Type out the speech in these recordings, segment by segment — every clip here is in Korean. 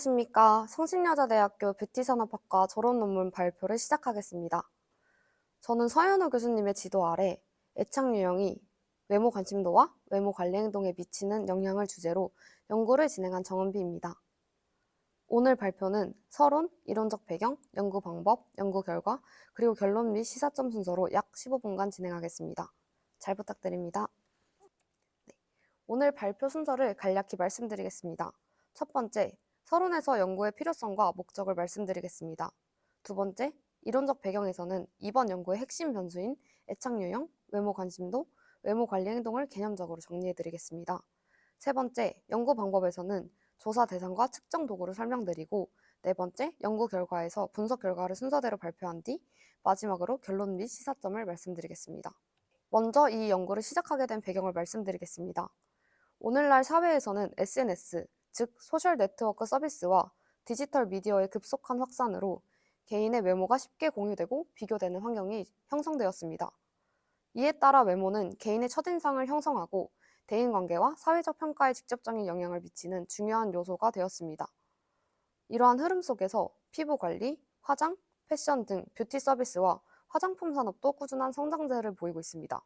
안녕하십니까. 성신여자대학교 뷰티산업학과 졸업논문 발표를 시작하겠습니다. 저는 서현우 교수님의 지도 아래 애착 유형이 외모 관심도와 외모 관리 행동에 미치는 영향을 주제로 연구를 진행한 정은비입니다. 오늘 발표는 서론, 이론적 배경, 연구 방법, 연구 결과, 그리고 결론 및 시사점 순서로 약 15분간 진행하겠습니다. 잘 부탁드립니다. 오늘 발표 순서를 간략히 말씀드리겠습니다. 첫 번째, 서론에서 연구의 필요성과 목적을 말씀드리겠습니다. 두 번째, 이론적 배경에서는 이번 연구의 핵심 변수인 애착 유형, 외모 관심도, 외모 관리 행동을 개념적으로 정리해드리겠습니다. 세 번째, 연구 방법에서는 조사 대상과 측정 도구를 설명드리고, 네 번째, 연구 결과에서 분석 결과를 순서대로 발표한 뒤 마지막으로 결론 및 시사점을 말씀드리겠습니다. 먼저 이 연구를 시작하게 된 배경을 말씀드리겠습니다. 오늘날 사회에서는 SNS, 즉 소셜 네트워크 서비스와 디지털 미디어의 급속한 확산으로 개인의 외모가 쉽게 공유되고 비교되는 환경이 형성되었습니다. 이에 따라 외모는 개인의 첫인상을 형성하고 대인관계와 사회적 평가에 직접적인 영향을 미치는 중요한 요소가 되었습니다. 이러한 흐름 속에서 피부 관리, 화장, 패션 등 뷰티 서비스와 화장품 산업도 꾸준한 성장세를 보이고 있습니다.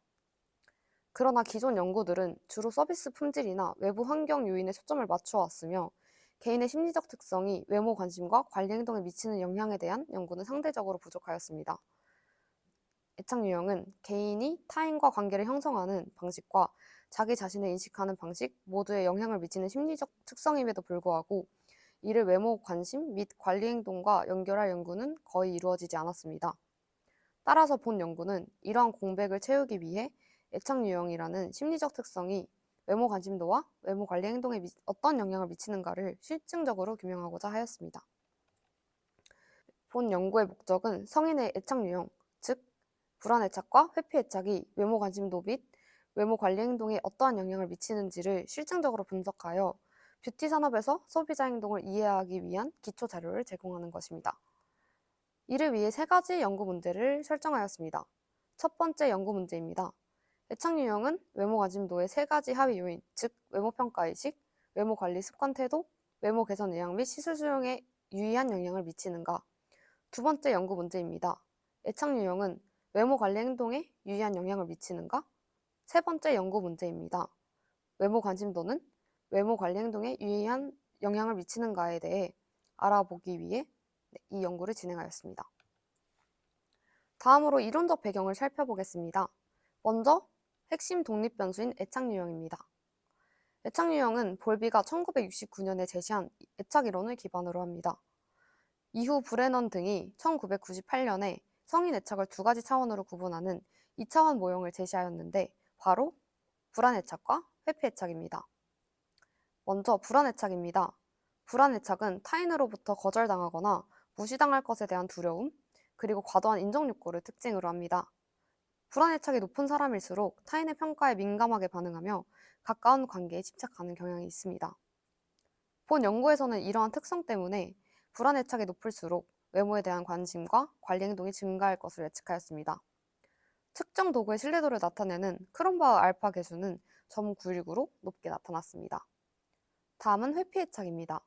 그러나 기존 연구들은 주로 서비스 품질이나 외부 환경 요인에 초점을 맞춰 왔으며 개인의 심리적 특성이 외모 관심과 관리 행동에 미치는 영향에 대한 연구는 상대적으로 부족하였습니다. 애착 유형은 개인이 타인과 관계를 형성하는 방식과 자기 자신을 인식하는 방식 모두에 영향을 미치는 심리적 특성임에도 불구하고 이를 외모 관심 및 관리 행동과 연결할 연구는 거의 이루어지지 않았습니다. 따라서 본 연구는 이러한 공백을 채우기 위해 애착 유형이라는 심리적 특성이 외모 관심도와 외모 관리 행동에 어떤 영향을 미치는가를 실증적으로 규명하고자 하였습니다. 본 연구의 목적은 성인의 애착 유형, 즉 불안 애착과 회피 애착이 외모 관심도 및 외모 관리 행동에 어떠한 영향을 미치는지를 실증적으로 분석하여 뷰티 산업에서 소비자 행동을 이해하기 위한 기초 자료를 제공하는 것입니다. 이를 위해 세 가지 연구 문제를 설정하였습니다. 첫 번째 연구 문제입니다. 애착 유형은 외모 관심도의 세 가지 하위 요인, 즉 외모 평가 의식, 외모 관리 습관 태도, 외모 개선 의향 및 시술 수용에 유의한 영향을 미치는가. 두 번째 연구 문제입니다. 애착 유형은 외모 관리 행동에 유의한 영향을 미치는가? 세 번째 연구 문제입니다. 외모 관심도는 외모 관리 행동에 유의한 영향을 미치는가에 대해 알아보기 위해 이 연구를 진행하였습니다. 다음으로 이론적 배경을 살펴보겠습니다. 먼저 핵심 독립 변수인 애착 유형입니다. 애착 유형은 볼비가 1969년에 제시한 애착 이론을 기반으로 합니다. 이후 브레넌 등이 1998년에 성인 애착을 두 가지 차원으로 구분하는 2차원 모형을 제시하였는데 바로 불안 애착과 회피 애착입니다. 먼저 불안 애착입니다. 불안 애착은 타인으로부터 거절당하거나 무시당할 것에 대한 두려움, 그리고 과도한 인정 욕구를 특징으로 합니다. 불안 애착이 높은 사람일수록 타인의 평가에 민감하게 반응하며 가까운 관계에 집착하는 경향이 있습니다. 본 연구에서는 이러한 특성 때문에 불안 애착이 높을수록 외모에 대한 관심과 관리 행동이 증가할 것을 예측하였습니다. 측정 도구의 신뢰도를 나타내는 크롬바우 알파 계수는 0.919로 높게 나타났습니다. 다음은 회피 애착입니다.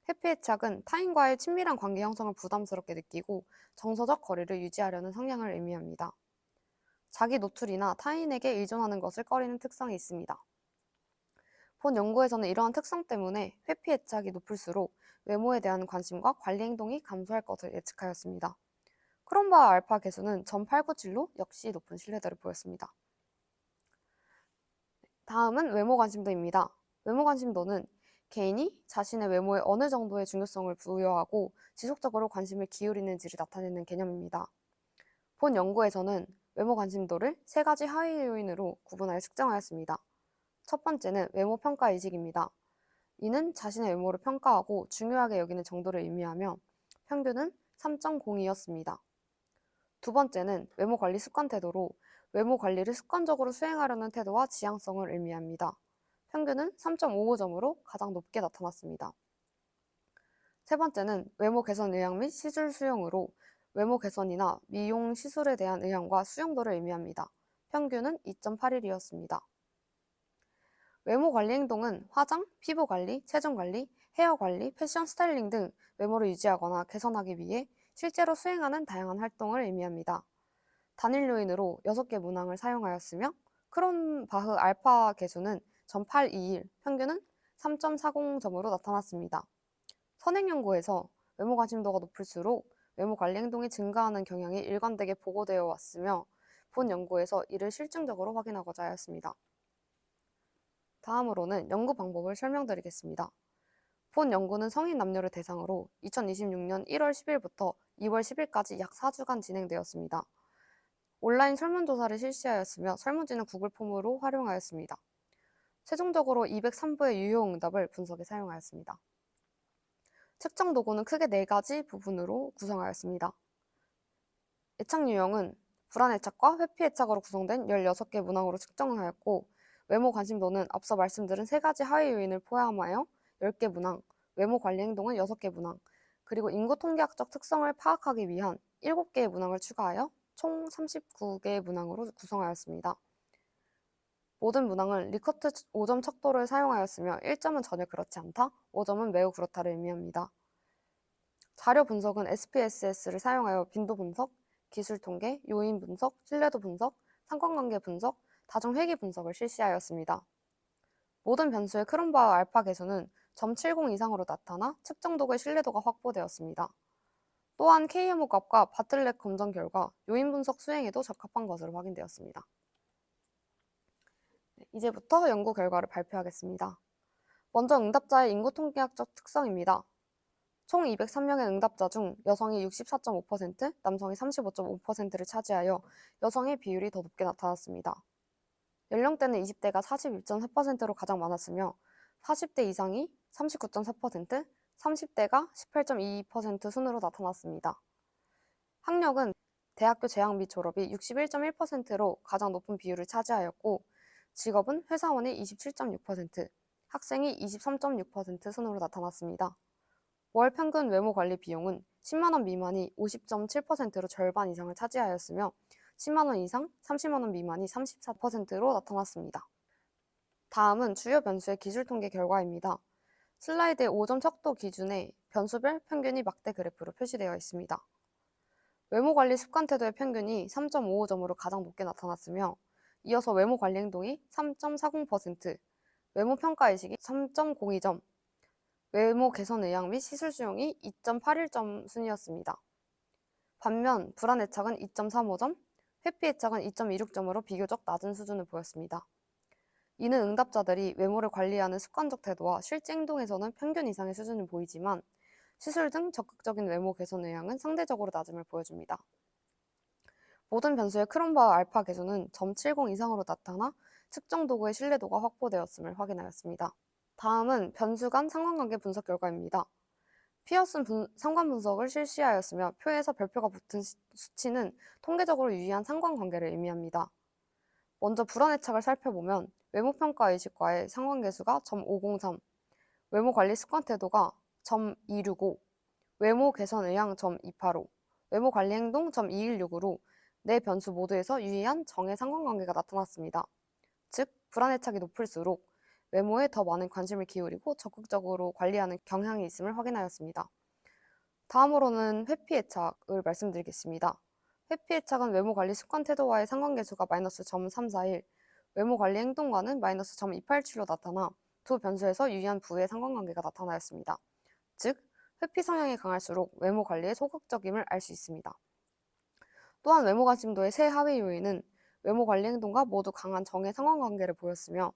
회피 애착은 타인과의 친밀한 관계 형성을 부담스럽게 느끼고 정서적 거리를 유지하려는 성향을 의미합니다. 자기 노출이나 타인에게 의존하는 것을 꺼리는 특성이 있습니다. 본 연구에서는 이러한 특성 때문에 회피 애착이 높을수록 외모에 대한 관심과 관리 행동이 감소할 것을 예측하였습니다. 크롬바우 알파 계수는 0.897로 역시 높은 신뢰도를 보였습니다. 다음은 외모 관심도입니다. 외모 관심도는 개인이 자신의 외모에 어느 정도의 중요성을 부여하고 지속적으로 관심을 기울이는지를 나타내는 개념입니다. 본 연구에서는 외모 관심도를 세 가지 하위 요인으로 구분하여 측정하였습니다. 첫 번째는 외모 평가 의식입니다. 이는 자신의 외모를 평가하고 중요하게 여기는 정도를 의미하며 평균은 3.02였습니다. 두 번째는 외모 관리 습관 태도로 외모 관리를 습관적으로 수행하려는 태도와 지향성을 의미합니다. 평균은 3.55점으로 가장 높게 나타났습니다. 세 번째는 외모 개선 의향 및 시술 수용으로 외모 개선이나 미용 시술에 대한 의향과 수용도를 의미합니다. 평균은 2.81이었습니다. 외모 관리 행동은 화장, 피부 관리, 체중 관리, 헤어 관리, 패션 스타일링 등 외모를 유지하거나 개선하기 위해 실제로 수행하는 다양한 활동을 의미합니다. 단일 요인으로 6개 문항을 사용하였으며 크론바흐 알파 계수는 0.821, 평균은 3.40점으로 나타났습니다. 선행 연구에서 외모 관심도가 높을수록 외모 관리 행동이 증가하는 경향이 일관되게 보고되어 왔으며 본 연구에서 이를 실증적으로 확인하고자 하였습니다. 다음으로는 연구 방법을 설명드리겠습니다. 본 연구는 성인 남녀를 대상으로 2026년 1월 10일부터 2월 10일까지 약 4주간 진행되었습니다. 온라인 설문조사를 실시하였으며 설문지는 구글 폼으로 활용하였습니다. 최종적으로 203부의 유효 응답을 분석에 사용하였습니다. 측정 도구는 크게 4가지 부분으로 구성하였습니다. 애착 유형은 불안 애착과 회피 애착으로 구성된 16개 문항으로 측정하였고, 외모 관심도는 앞서 말씀드린 3가지 하위 요인을 포함하여 10개 문항, 외모 관리 행동은 6개 문항, 그리고 인구 통계학적 특성을 파악하기 위한 7개의 문항을 추가하여 총 39개의 문항으로 구성하였습니다. 모든 문항은 리커트 5점 척도를 사용하였으며 1점은 전혀 그렇지 않다, 5점은 매우 그렇다를 의미합니다. 자료 분석은 SPSS를 사용하여 빈도 분석, 기술 통계, 요인 분석, 신뢰도 분석, 상관관계 분석, 다중 회귀 분석을 실시하였습니다. 모든 변수의 크롬바와 알파 계수는 0.70 이상으로 나타나 측정 도구의 신뢰도가 확보되었습니다. 또한 K혐오 값과 바틀렛 검정 결과 요인 분석 수행에도 적합한 것으로 확인되었습니다. 이제부터 연구 결과를 발표하겠습니다. 먼저 응답자의 인구 통계학적 특성입니다. 총 203명의 응답자 중 여성이 64.5%, 남성이 35.5%를 차지하여 여성의 비율이 더 높게 나타났습니다. 연령대는 20대가 42.4%로 가장 많았으며 40대 이상이 39.4%, 30대가 18.2% 순으로 나타났습니다. 학력은 대학교 재학 및 졸업이 61.1%로 가장 높은 비율을 차지하였고, 직업은 회사원이 27.6%, 학생이 23.6% 순으로 나타났습니다. 월 평균 외모 관리 비용은 10만 원 미만이 50.7%로 절반 이상을 차지하였으며 10만 원 이상, 30만 원 미만이 34%로 나타났습니다. 다음은 주요 변수의 기술 통계 결과입니다. 슬라이드의 5점 척도 기준에 변수별 평균이 막대 그래프로 표시되어 있습니다. 외모 관리 습관 태도의 평균이 3.55점으로 가장 높게 나타났으며 이어서 외모 관리 행동이 3.40%, 외모 평가 의식이 3.02점, 외모 개선 의향 및 시술 수용이 2.81점 순이었습니다. 반면 불안 애착은 2.35점, 회피 애착은 2.26점으로 비교적 낮은 수준을 보였습니다. 이는 응답자들이 외모를 관리하는 습관적 태도와 실제 행동에서는 평균 이상의 수준을 보이지만 시술 등 적극적인 외모 개선 의향은 상대적으로 낮음을 보여줍니다. 모든 변수의 크롬바와 알파 계수는 0.70 이상으로 나타나 측정 도구의 신뢰도가 확보되었음을 확인하였습니다. 다음은 변수 간 상관관계 분석 결과입니다. 피어슨 상관 분석을 실시하였으며 표에서 별표가 붙은 수치는 통계적으로 유의한 상관관계를 의미합니다. 먼저 불안 애착을 살펴보면 외모평가 의식과의 상관계수가 0.503, 외모관리 습관 태도가 0.265, 외모 개선 의향 0.285, 외모관리 행동 0.216으로 네 변수 모두에서 유의한 정의 상관관계가 나타났습니다. 즉, 불안 애착이 높을수록 외모에 더 많은 관심을 기울이고 적극적으로 관리하는 경향이 있음을 확인하였습니다. 다음으로는 회피 애착을 말씀드리겠습니다. 회피 애착은 외모 관리 습관 태도와의 상관계수가 마이너스 0.341, 외모 관리 행동과는 마이너스 0.287로 나타나 두 변수에서 유의한 부의 상관관계가 나타나였습니다. 즉, 회피 성향이 강할수록 외모 관리에 소극적임을 알 수 있습니다. 또한 외모 관심도의 세 하위 요인은 외모 관리 행동과 모두 강한 정의 상관관계를 보였으며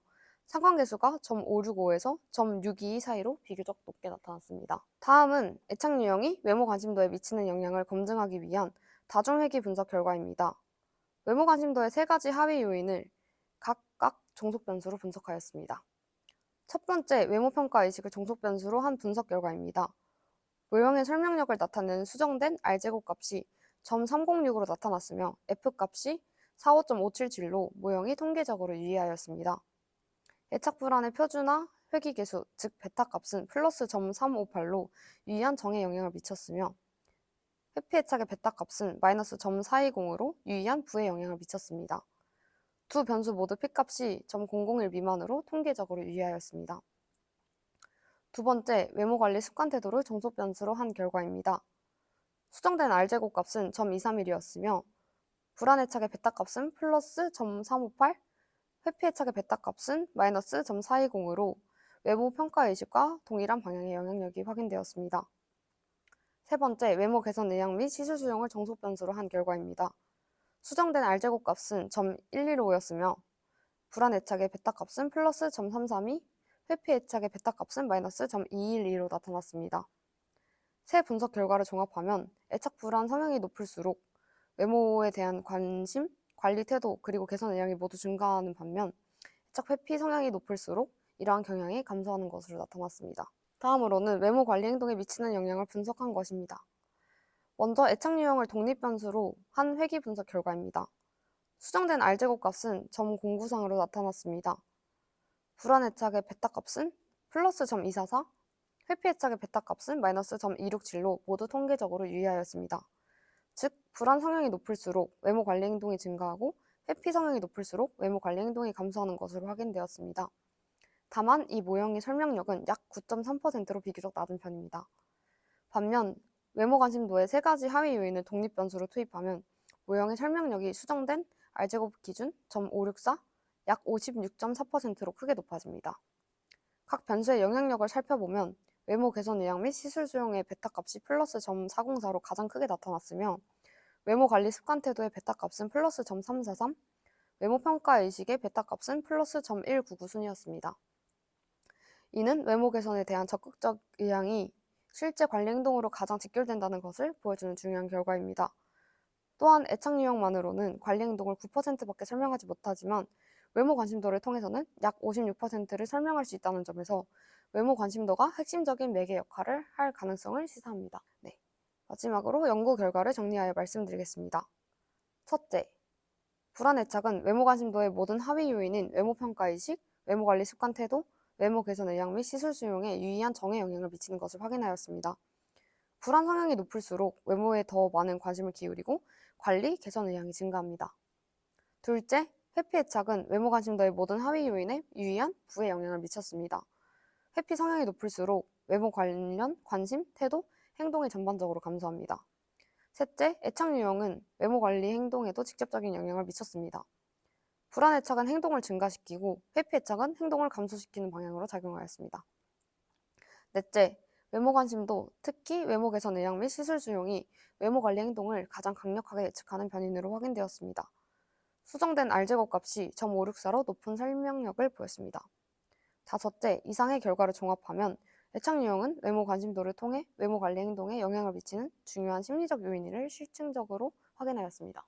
상관계수가 0.565에서 0.622 사이로 비교적 높게 나타났습니다. 다음은 애착 유형이 외모 관심도에 미치는 영향을 검증하기 위한 다중회귀 분석 결과입니다. 외모 관심도의 3가지 하위 요인을 각각 종속 변수로 분석하였습니다. 첫 번째, 외모 평가 의식을 종속 변수로 한 분석 결과입니다. 모형의 설명력을 나타내는 수정된 R제곱 값이 0.306으로 나타났으며 F값이 45.577로 모형이 통계적으로 유의하였습니다. 애착 불안의 표준화 회귀계수, 즉 베타 값은 플러스 0.358로 유의한 정에 영향을 미쳤으며 회피 애착의 베타 값은 마이너스 0.420으로 유의한 부에 영향을 미쳤습니다. 두 변수 모두 P값이 0.001 미만으로 통계적으로 유의하였습니다. 두 번째, 외모 관리 습관 태도를 정속 변수로 한 결과입니다. 수정된 R제곱 값은 0.231이었으며 불안해착의 베타 값은 플러스 0.358, 회피해착의 베타 값은 마이너스 0.420으로 외모 평가의식과 동일한 방향의 영향력이 확인되었습니다. 세 번째, 외모 개선 의향 및 시술 수용을 정속 변수로 한 결과입니다. 수정된 R제곱 값은 0.115였으며 불안해착의 베타 값은 플러스 0.332, 회피해착의 베타 값은 마이너스 0.212로 나타났습니다. 세 분석 결과를 종합하면 애착 불안 성향이 높을수록 외모에 대한 관심, 관리 태도, 그리고 개선 의향이 모두 증가하는 반면 애착 회피 성향이 높을수록 이러한 경향이 감소하는 것으로 나타났습니다. 다음으로는 외모 관리 행동에 미치는 영향을 분석한 것입니다. 먼저 애착 유형을 독립 변수로 한 회귀 분석 결과입니다. 수정된 R제곱 값은 0.09상으로 나타났습니다. 불안 애착의 베타 값은 플러스 0.244, 회피 애착의 베타 값은 마이너스 0.267로 모두 통계적으로 유의하였습니다. 즉, 불안 성향이 높을수록 외모 관리 행동이 증가하고 회피 성향이 높을수록 외모 관리 행동이 감소하는 것으로 확인되었습니다. 다만 이 모형의 설명력은 약 9.3%로 비교적 낮은 편입니다. 반면 외모 관심도의 세 가지 하위 요인을 독립 변수로 투입하면 모형의 설명력이 수정된 R제곱 기준 0.564, 약 56.4%로 크게 높아집니다. 각 변수의 영향력을 살펴보면 외모 개선 의향 및 시술 수용의 베타 값이 플러스 0.404로 가장 크게 나타났으며 외모 관리 습관 태도의 베타 값은 플러스 0.343, 외모 평가 의식의 베타 값은 플러스 0.199 순이었습니다. 이는 외모 개선에 대한 적극적 의향이 실제 관리 행동으로 가장 직결된다는 것을 보여주는 중요한 결과입니다. 또한 애착 유형만으로는 관리 행동을 9%밖에 설명하지 못하지만 외모 관심도를 통해서는 약 56%를 설명할 수 있다는 점에서 외모 관심도가 핵심적인 매개 역할을 할 가능성을 시사합니다. 네. 마지막으로 연구 결과를 정리하여 말씀드리겠습니다. 첫째, 불안 애착은 외모 관심도의 모든 하위 요인인 외모 평가 의식, 외모 관리 습관 태도, 외모 개선 의향 및 시술 수용에 유의한 정에 영향을 미치는 것을 확인하였습니다. 불안 성향이 높을수록 외모에 더 많은 관심을 기울이고 관리, 개선 의향이 증가합니다. 둘째, 회피 애착은 외모 관심도의 모든 하위 요인에 유의한 부에 영향을 미쳤습니다. 회피 성향이 높을수록 외모 관련 관심, 태도, 행동이 전반적으로 감소합니다. 셋째, 애착 유형은 외모 관리 행동에도 직접적인 영향을 미쳤습니다. 불안 애착은 행동을 증가시키고 회피 애착은 행동을 감소시키는 방향으로 작용하였습니다. 넷째, 외모 관심도, 특히 외모 개선 의향 및 시술 수용이 외모 관리 행동을 가장 강력하게 예측하는 변인으로 확인되었습니다. 수정된 R제곱 값이 0.564로 높은 설명력을 보였습니다. 다섯째, 이상의 결과를 종합하면 애착 유형은 외모 관심도를 통해 외모 관리 행동에 영향을 미치는 중요한 심리적 요인을 실증적으로 확인하였습니다.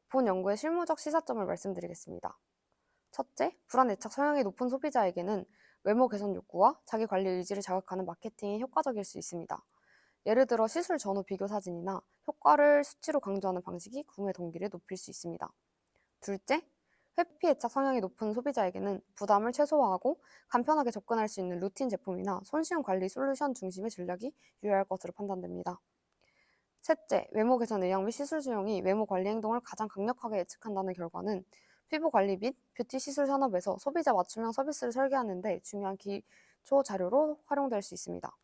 본 연구의 실무적 시사점을 말씀드리겠습니다. 첫째, 불안 애착 성향이 높은 소비자에게는 외모 개선 욕구와 자기 관리 의지를 자극하는 마케팅이 효과적일 수 있습니다. 예를 들어 시술 전후 비교 사진이나 효과를 수치로 강조하는 방식이 구매 동기를 높일 수 있습니다. 둘째, 회피 애착 성향이 높은 소비자에게는 부담을 최소화하고 간편하게 접근할 수 있는 루틴 제품이나 손쉬운 관리 솔루션 중심의 전략이 유효할 것으로 판단됩니다. 셋째, 외모 개선 의향 및 시술 수용이 외모 관리 행동을 가장 강력하게 예측한다는 결과는 피부 관리 및 뷰티 시술 산업에서 소비자 맞춤형 서비스를 설계하는 데 중요한 기초 자료로 활용될 수 있습니다.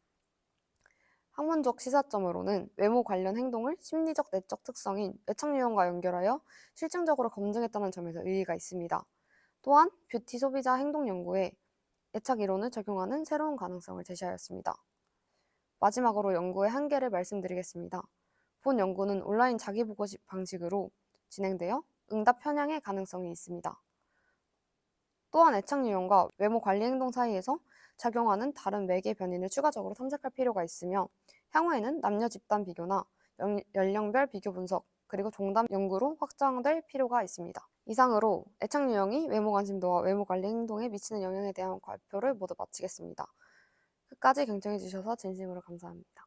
학문적 시사점으로는 외모 관련 행동을 심리적 내적 특성인 애착 유형과 연결하여 실증적으로 검증했다는 점에서 의의가 있습니다. 또한 뷰티 소비자 행동 연구에 애착 이론을 적용하는 새로운 가능성을 제시하였습니다. 마지막으로 연구의 한계를 말씀드리겠습니다. 본 연구는 온라인 자기보고 방식으로 진행되어 응답 편향의 가능성이 있습니다. 또한 애착 유형과 외모 관리 행동 사이에서 작용하는 다른 매개 변인을 추가적으로 탐색할 필요가 있으며 향후에는 남녀 집단 비교나 연령별 비교 분석, 그리고 종담 연구로 확장될 필요가 있습니다. 이상으로 애착 유형이 외모 관심도와 외모 관리 행동에 미치는 영향에 대한 발표를 모두 마치겠습니다. 끝까지 경청해 주셔서 진심으로 감사합니다.